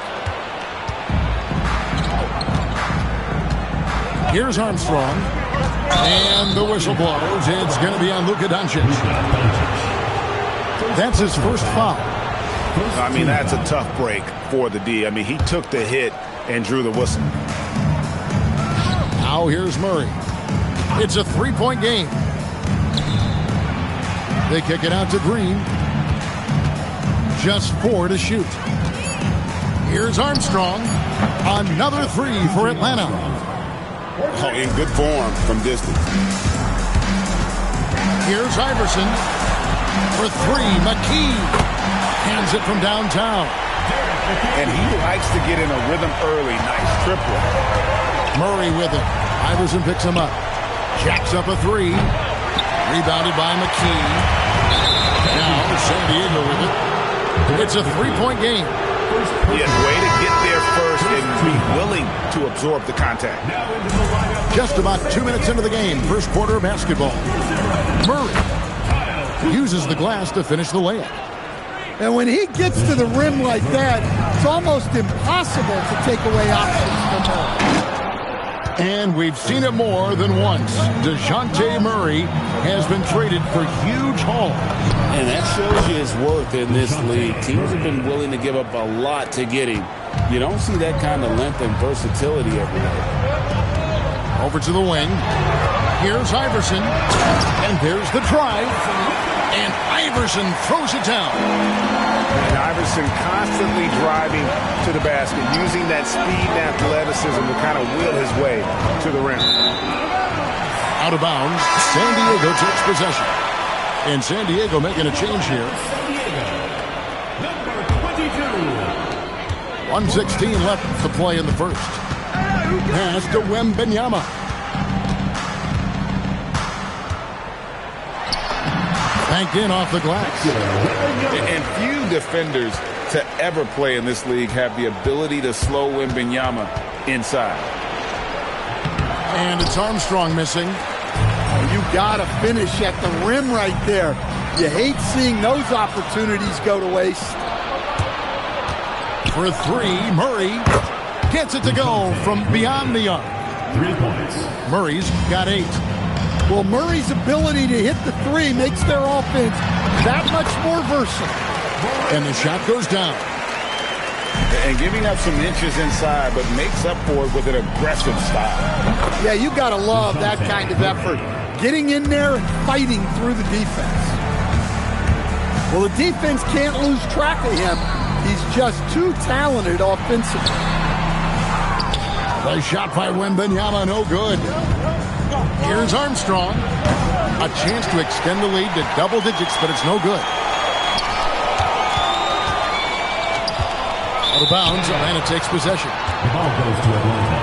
Here's Armstrong. And the whistle blows. It's going to be on Luka Doncic. That's his first foul. I mean, that's a tough break for the D. I mean, he took the hit and drew the whistle. Now here's Murray. It's a three-point game. They kick it out to Green. Just 4 to shoot. Here's Armstrong. Another 3 for Atlanta. Oh, in good form from distance. Here's Iverson. For 3, McKee. Hands it from downtown. And he likes to get in a rhythm early. Nice triple. Murray with it. Iverson picks him up. Jacks up a 3. Rebounded by McKee. Now San Diego with it. It's a 3-point game. Yes, way to get there first and be willing to absorb the contact. Just about 2 minutes into the game. First quarter of basketball. Murray uses the glass to finish the layup. And when he gets to the rim like that, it's almost impossible to take away options from him. And we've seen it more than once. DeJounte Murray has been traded for huge haul. And that shows you his worth in this league. Teams have been willing to give up a lot to get him. You don't see that kind of length and versatility every day. Over to the wing. Here's Iverson. And there's the drive. And Iverson throws it down. And Iverson constantly driving to the basket, using that speed and athleticism to kind of wheel his way to the rim. Out of bounds, San Diego takes possession. And San Diego making a change here. Number 22. 1:16 left to play in the first. Pass to Wembanyama. Banked in off the glass. And few defenders to ever play in this league have the ability to slow Wembanyama inside. And it's Armstrong missing. You got to finish at the rim right there. You hate seeing those opportunities go to waste. For 3, Murray gets it to go from beyond the arc. 3 points. Murray's got 8. Well, Murray's ability to hit the 3 makes their offense that much more versatile. And the shot goes down. And giving up some inches inside, but makes up for it with an aggressive style. Yeah, you got to love that kind of effort. Getting in there and fighting through the defense. Well, the defense can't lose track of him. He's just too talented offensively. The shot by Wembanyama, no good. Here's Armstrong. A chance to extend the lead to double digits, but it's no good. Out of bounds, Atlanta takes possession. The ball goes to Atlanta.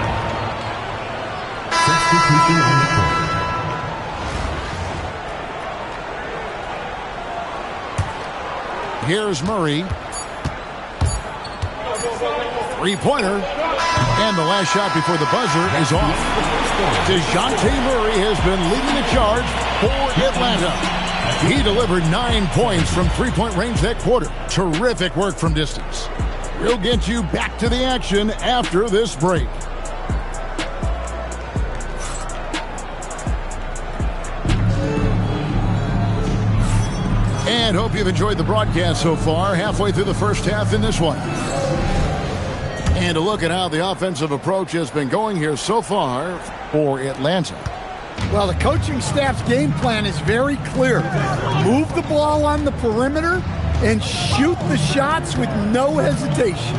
Substitution on the court. Here's Murray. Three-pointer. And the last shot before the buzzer is off. DeJounte Murray has been leading the charge for Atlanta. He delivered 9 points from three-point range that quarter. Terrific work from distance. We'll get you back to the action after this break. And hope you've enjoyed the broadcast so far. Halfway through the first half in this one. And a look at how the offensive approach has been going here so far for Atlanta. Well, the coaching staff's game plan is very clear. Move the ball on the perimeter and shoot the shots with no hesitation.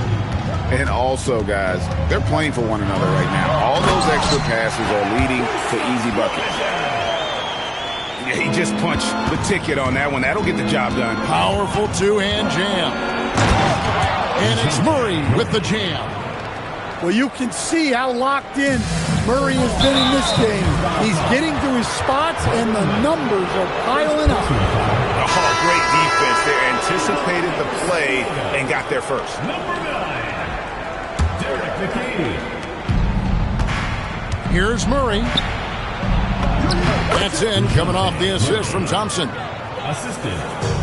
And also, guys, they're playing for one another right now. All those extra passes are leading to easy buckets. Yeah, he just punched the ticket on that one. That'll get the job done. Powerful two-hand jam. And it's Murray with the jam. Well, you can see how locked in Murray has been in this game. He's getting to his spots, and the numbers are piling up. Oh, great defense. They anticipated the play and got there first. Number 9, Derek McKee. Here's Murray. That's in, coming off the assist from Thompson. Assistant.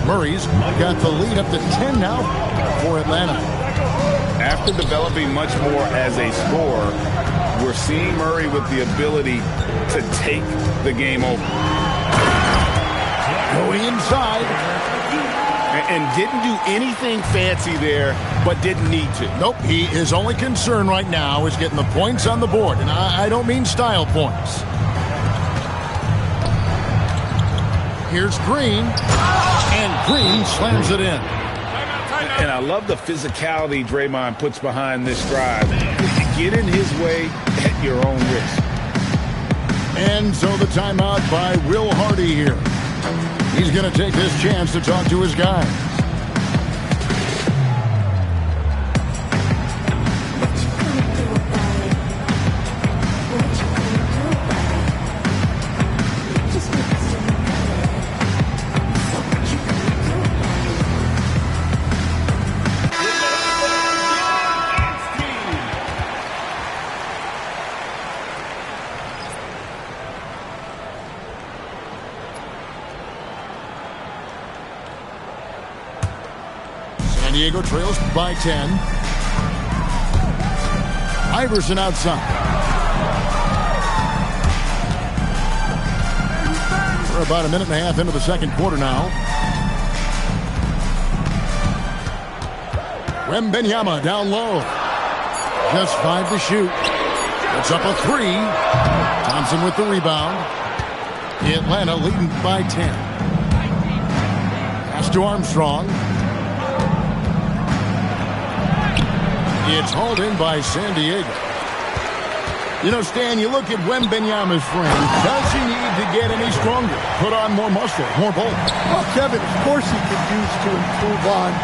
Murray's got the lead up to 10 now for Atlanta. After developing much more as a scorer, we're seeing Murray with the ability to take the game over. Going inside. And didn't do anything fancy there, but didn't need to. Nope, his only concern right now is getting the points on the board. And I don't mean style points. Here's Green. And Green slams it in. And I love the physicality Draymond puts behind this drive. Get in his way at your own risk. And so the timeout by Will Hardy here. He's going to take this chance to talk to his guys. San Diego trails by 10. Iverson outside. We're about a minute and a half into the second quarter now. Wembanyama down low. Just 5 to shoot. It's up a 3. Thompson with the rebound. Atlanta leading by 10. Pass to Armstrong. It's hauled in by San Diego. You know, Stan, you look at Wembanyama's frame. Does he need to get any stronger? Put on more muscle, more bulk? Well, Kevin, of course he could use to improve on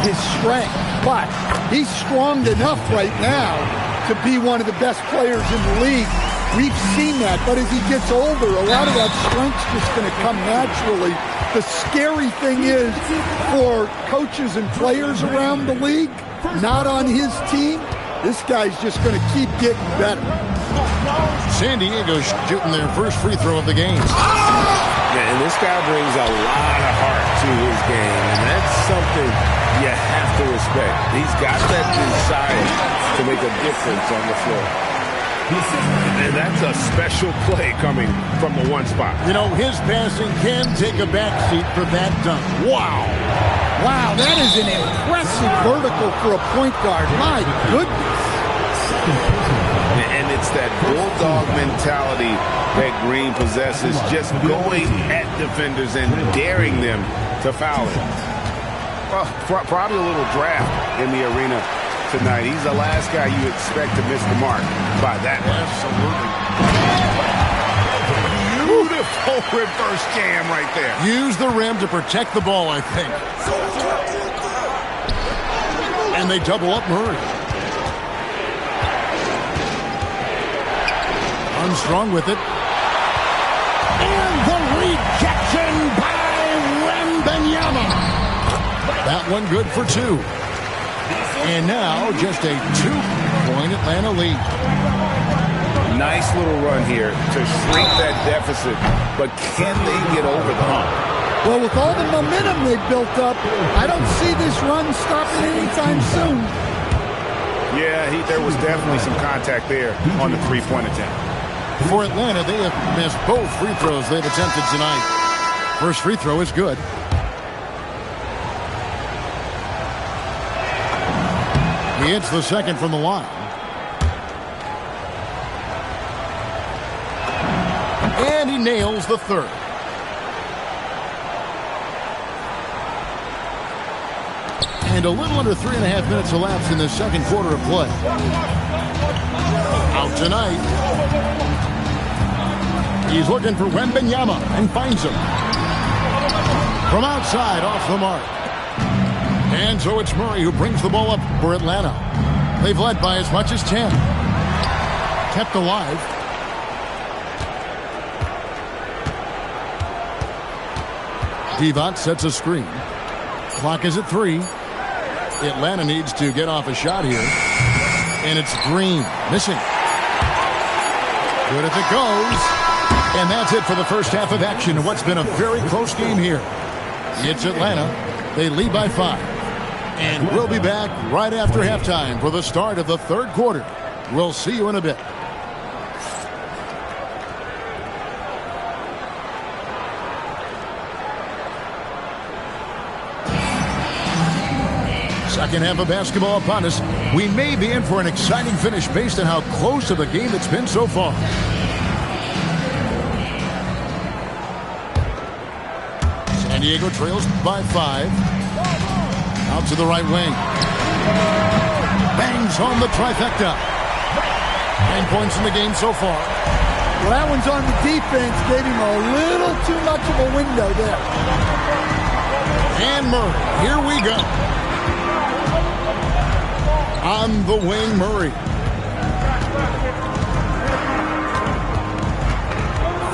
his strength. But he's strong enough right now to be one of the best players in the league. We've seen that. But as he gets older, a lot of that strength's just going to come naturally. The scary thing is for coaches and players around the league, not on his team, this guy's just going to keep getting better. San Diego shooting their first free throw of the game. Yeah, and this guy brings a lot of heart to his game, and that's something you have to respect. He's got that desire to make a difference on the floor. And that's a special play coming from the one spot. You know, his passing can take a backseat for that dunk. Wow. Wow, that is an impressive vertical for a point guard. My goodness. And it's that bulldog mentality that Green possesses, just going at defenders and daring them to foul him. Well, probably a little draft in the arena tonight. He's the last guy you expect to miss the mark by that much. Absolutely. Beautiful reverse jam right there. Use the rim to protect the ball, I think. And they double up Murray. Armstrong with it. And the rejection by Wembanyama. That one good for 2. And now just a 2-point Atlanta lead. Nice little run here to shrink that deficit, but can they get over the hump? Well, with all the momentum they've built up, I don't see this run stopping anytime soon. Yeah, there was definitely some contact there on the three-point attempt. For Atlanta, they have missed both free throws they've attempted tonight. First free throw is good. He hits the second from the line. And he nails the third. And a little under 3.5 minutes elapsed in the second quarter of play. Out tonight. He's looking for Wembanyama and finds him. From outside, off the mark. And so it's Murray who brings the ball up for Atlanta. They've led by as much as 10. Kept alive. Divac sets a screen. Clock is at 3. Atlanta needs to get off a shot here. And it's Green. Missing. Good if it goes. And that's it for the first half of action. What's been a very close game here. It's Atlanta. They lead by 5. And we'll be back right after halftime for the start of the third quarter. We'll see you in a bit. Second half of basketball upon us. We may be in for an exciting finish based on how close to the game it's been so far. San Diego trails by 5. Out to the right wing. Bangs home the trifecta. 9 points in the game so far. Well, that one's on the defense. Gave him a little too much of a window there. And Murray, here we go. On the wing, Murray.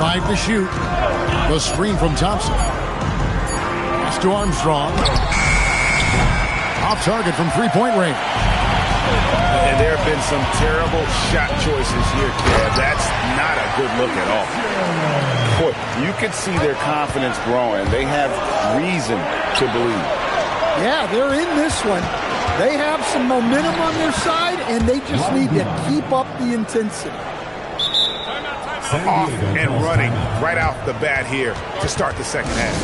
5 to shoot. The screen from Thompson. Pass to Armstrong. Off target from three-point range. And there have been some terrible shot choices here, Kev. That's not a good look at all. Boy, you can see their confidence growing. They have reason to believe. Yeah, they're in this one. They have some momentum on their side, and they just need to keep up the intensity. Off and running right off the bat here to start the second half.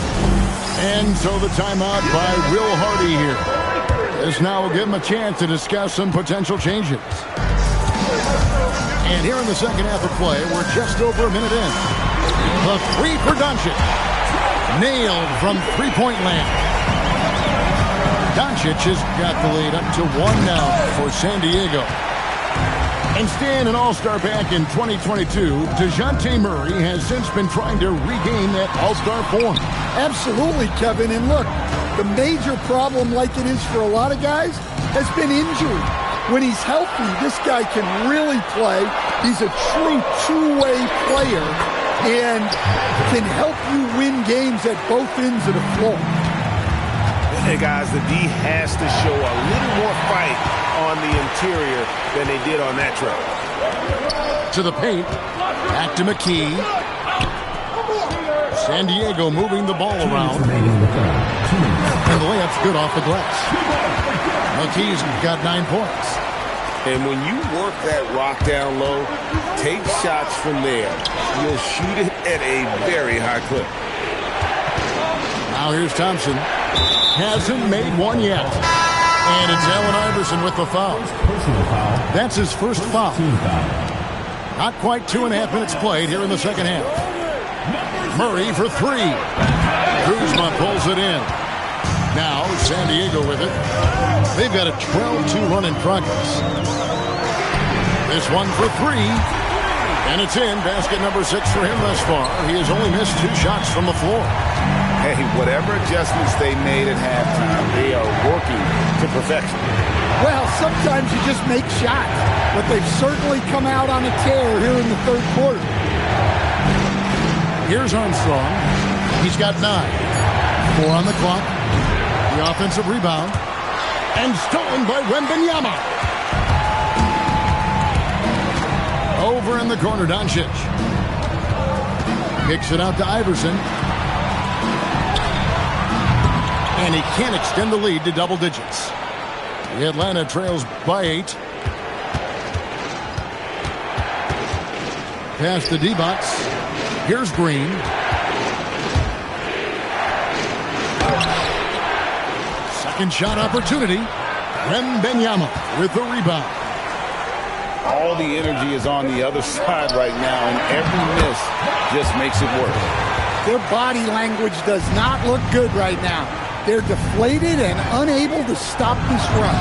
And so the timeout by Will Hardy here. This now will give him a chance to discuss some potential changes. And here in the second half of play, we're just over a minute in. The three for Doncic. Nailed from three-point land. Doncic has got the lead up to 1 now for San Diego. And staying an all-star back in 2022, DeJounte Murray has since been trying to regain that all-star form. Absolutely, Kevin. And look, the major problem, like it is for a lot of guys, has been injury. When he's healthy, this guy can really play. He's a true two-way player and can help you win games at both ends of the floor. Hey, guys, the D has to show a little more fight on the interior than they did on that trip. To the paint. Back to McKee. San Diego moving the ball around. And the layup's good off the glass. McKee's got 9 points. And when you work that rock down low, take shots from there. You'll shoot it at a very high clip. Now here's Thompson. Hasn't made one yet. And it's Allen Iverson with the foul. That's his first foul. Not quite 2.5 minutes played here in the second half. Murray for 3. Kuzma pulls it in. Now San Diego with it. They've got a 12-2 run in progress. This one for 3. And it's in. Basket number 6 for him thus far. He has only missed 2 shots from the floor. Hey, whatever adjustments they made at halftime, they are working to perfection. Well, sometimes you just make shots, but they've certainly come out on a tear here in the third quarter. Here's Armstrong. He's got 9. 4 on the clock. The offensive rebound. And stolen by Wembanyama. Over in the corner, Doncic. Kicks it out to Iverson. And he can't extend the lead to double digits. The Atlanta trails by 8. Pass to Divac. Here's Green. Second shot opportunity. Wembanyama with the rebound. All the energy is on the other side right now, and every miss just makes it worse. Their body language does not look good right now. They're deflated and unable to stop this run.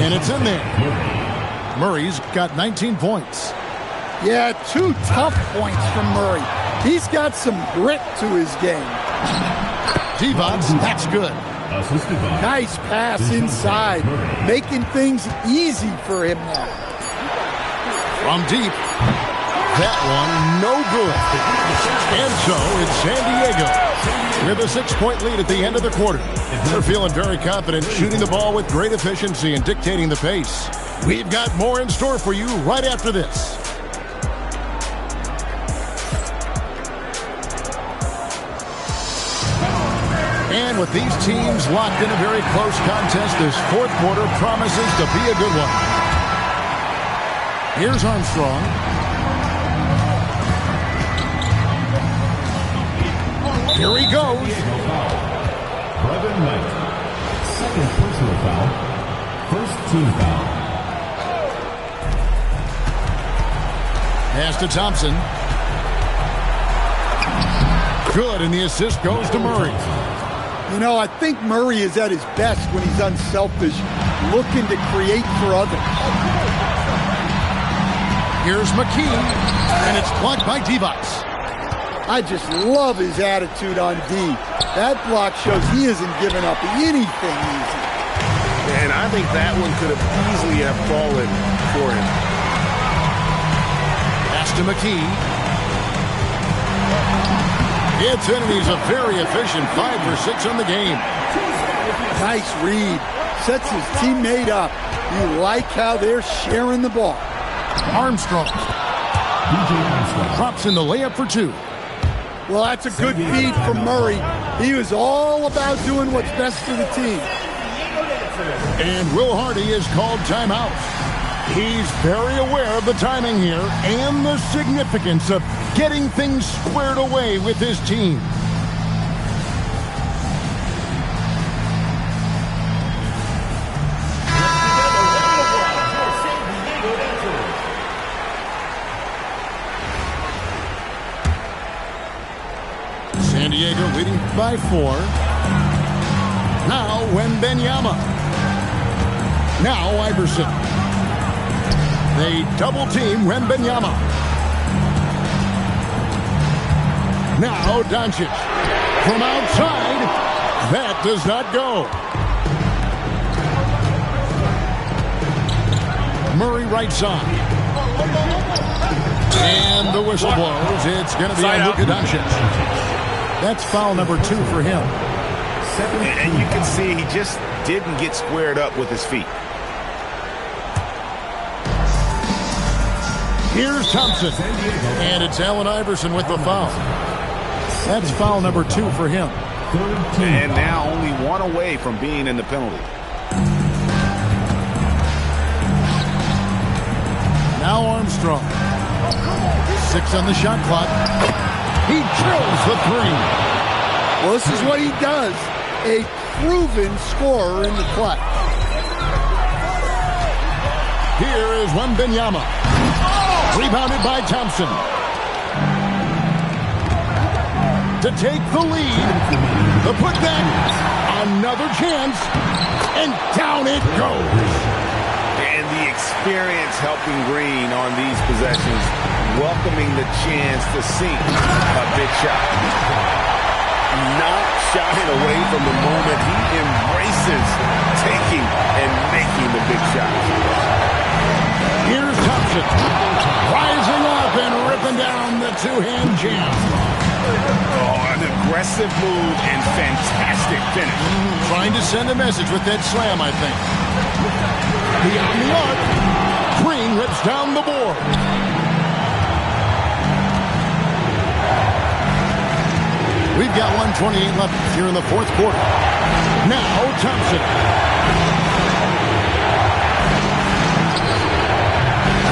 And it's in there. Murray's got 19 points. Yeah, 2 tough points from Murray. He's got some grit to his game. Divac, that's good. Assisted by Nice pass inside, making things easy for him now. From deep. That one, no good. And so, it's San Diego with a 6-point lead at the end of the quarter. They're feeling very confident, shooting the ball with great efficiency and dictating the pace. We've got more in store for you right after this. And with these teams locked in a very close contest, this fourth quarter promises to be a good one. Here's Armstrong. Here he goes. Brevin Knight. Second personal foul. First team foul. Pass to Thompson. Good, and the assist goes to Murray. You know, I think Murray is at his best when he's unselfish, looking to create for others. Here's McKee, and it's blocked by Divac. I just love his attitude on D. That block shows he isn't giving up anything easy. And I think that one could have easily have fallen for him. Pass to McKee. It's in, and he's a very efficient 5 for 6 on the game. Nice read. Sets his teammate up. You like how they're sharing the ball. Armstrong. Drops in the layup for 2. Well, that's a good feed from Murray. He was all about doing what's best for the team. And Will Hardy is called timeout. He's very aware of the timing here and the significance of getting things squared away with his team. San Diego leading by 4. Now Wembanyama. Now Iverson. They double-team Wembanyama. Now Doncic. From outside. That does not go. Murray right side. And the whistle blows. It's going to be on Luka Doncic. That's foul number 2 for him. And you can see he just didn't get squared up with his feet. Here's Thompson. And it's Allen Iverson with the foul. That's foul number 2 for him. And now only one away from being in the penalty. Now Armstrong. 6 on the shot clock. He drills the 3. Well, this is what he does. A proven scorer in the clutch. Here is Wembanyama. Rebounded by Thompson. To take the lead. The putback. Another chance. And down it goes. And the experience helping Green on these possessions, welcoming the chance to sink a big shot. Not shying away from the moment. He embraces taking and making the big shot. Here's Thompson. Rising up and ripping down the 2-hand jam. Oh, an aggressive move and fantastic finish. Trying to send a message with that slam, I think. Beyond the arc. Green rips down the board. We've got 1:28 left here in the fourth quarter. Now Thompson.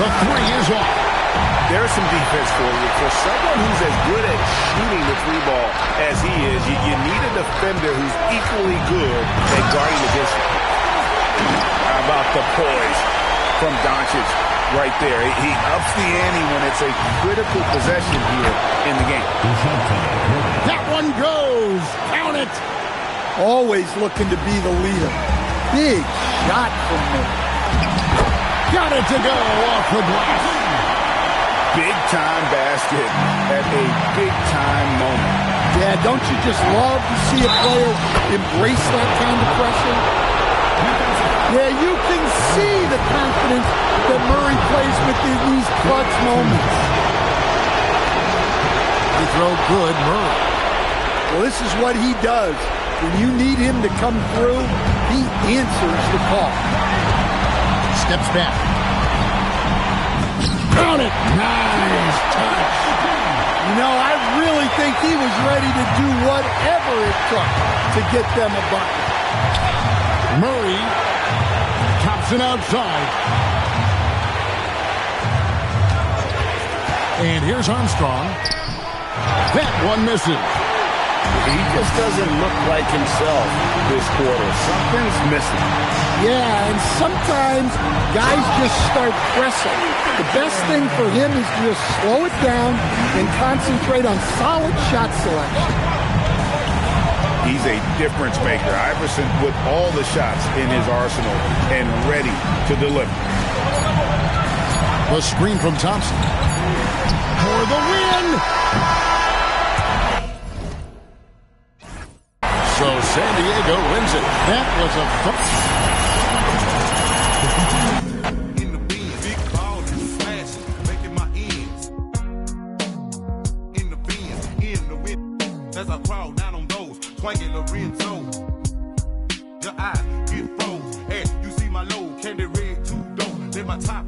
The 3 is off. There's some defense for you. For someone who's as good at shooting the 3 ball as he is, you need a defender who's equally good at guarding the distance. How about the poise from Doncic right there? He ups the ante when it's a critical possession here in the game. That one goes. Count it. Always looking to be the leader. Big shot from him. Got it to go off the glass. Big-time basket at a big-time moment. Yeah, don't you just love to see a player embrace that kind of pressure? Yeah, you can see the confidence that Murray plays with in these clutch moments. They throw good, Murray. Well, this is what he does. When you need him to come through, he answers the call. Steps back. Count it. Nice touch. You know, I really think he was ready to do whatever it took to get them a bucket. Murray tops it outside. And here's Armstrong. That one misses. He just doesn't look like himself this quarter. Something's missing. Yeah, and sometimes guys just start pressing. The best thing for him is to just slow it down and concentrate on solid shot selection. He's a difference maker. Iverson with all the shots in his arsenal and ready to deliver. The screen from Thompson. For the win! So San Diego wins it. That was a fun. In the bin, big ball, smashing, making my ends. In the bin, in the wind. As I crawl down on those, twanging Lorenzo. Your eyes get froze. Hey, you see my low, candy red, too dope. Then my top